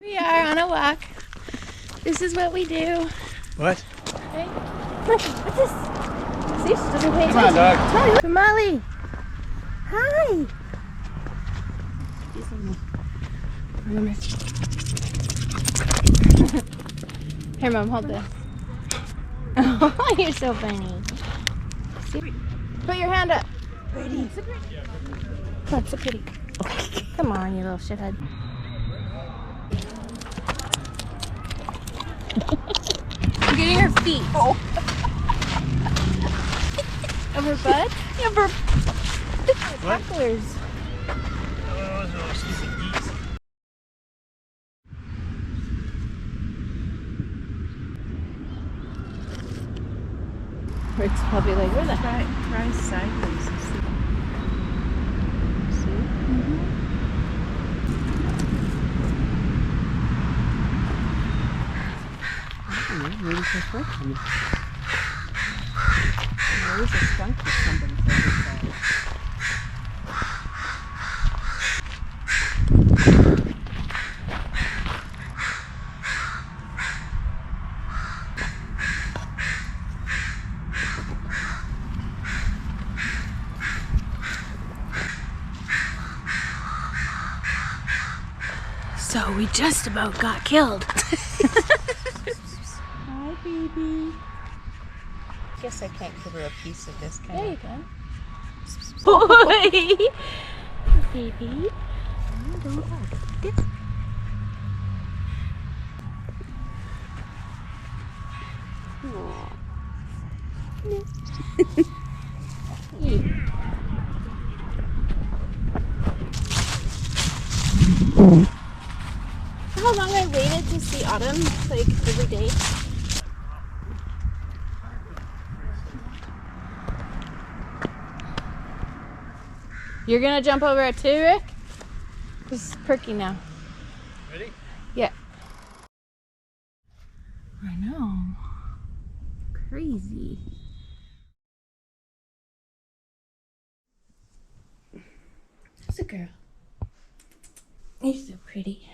We are on a walk. This is what we do. What? Okay. Look, what's this? See, she doesn't pay attention. Come on, dog. Molly, look. Molly. Hi. Here, Mom, hold this. Oh, you're so funny. See? Put your hand up. Pretty. That's a pretty. Come on, you little shithead. I'm getting her feet. Oh. Of her butt? Of her tacklers. Oh, stupid geese. Rick's probably like, where the heck? Try sideways and see. See? Where does that come from? There is a skunk that somebody said was So we just about got killed. hi, baby. I guess I can't give her a piece of this, can Yeah, I? you can. Boy! Baby. How long I waited to see Autumn, like every day. You're gonna jump over it too, Rick? It's perky now. Ready? Yeah. I know. Crazy. That's a girl. You're so pretty.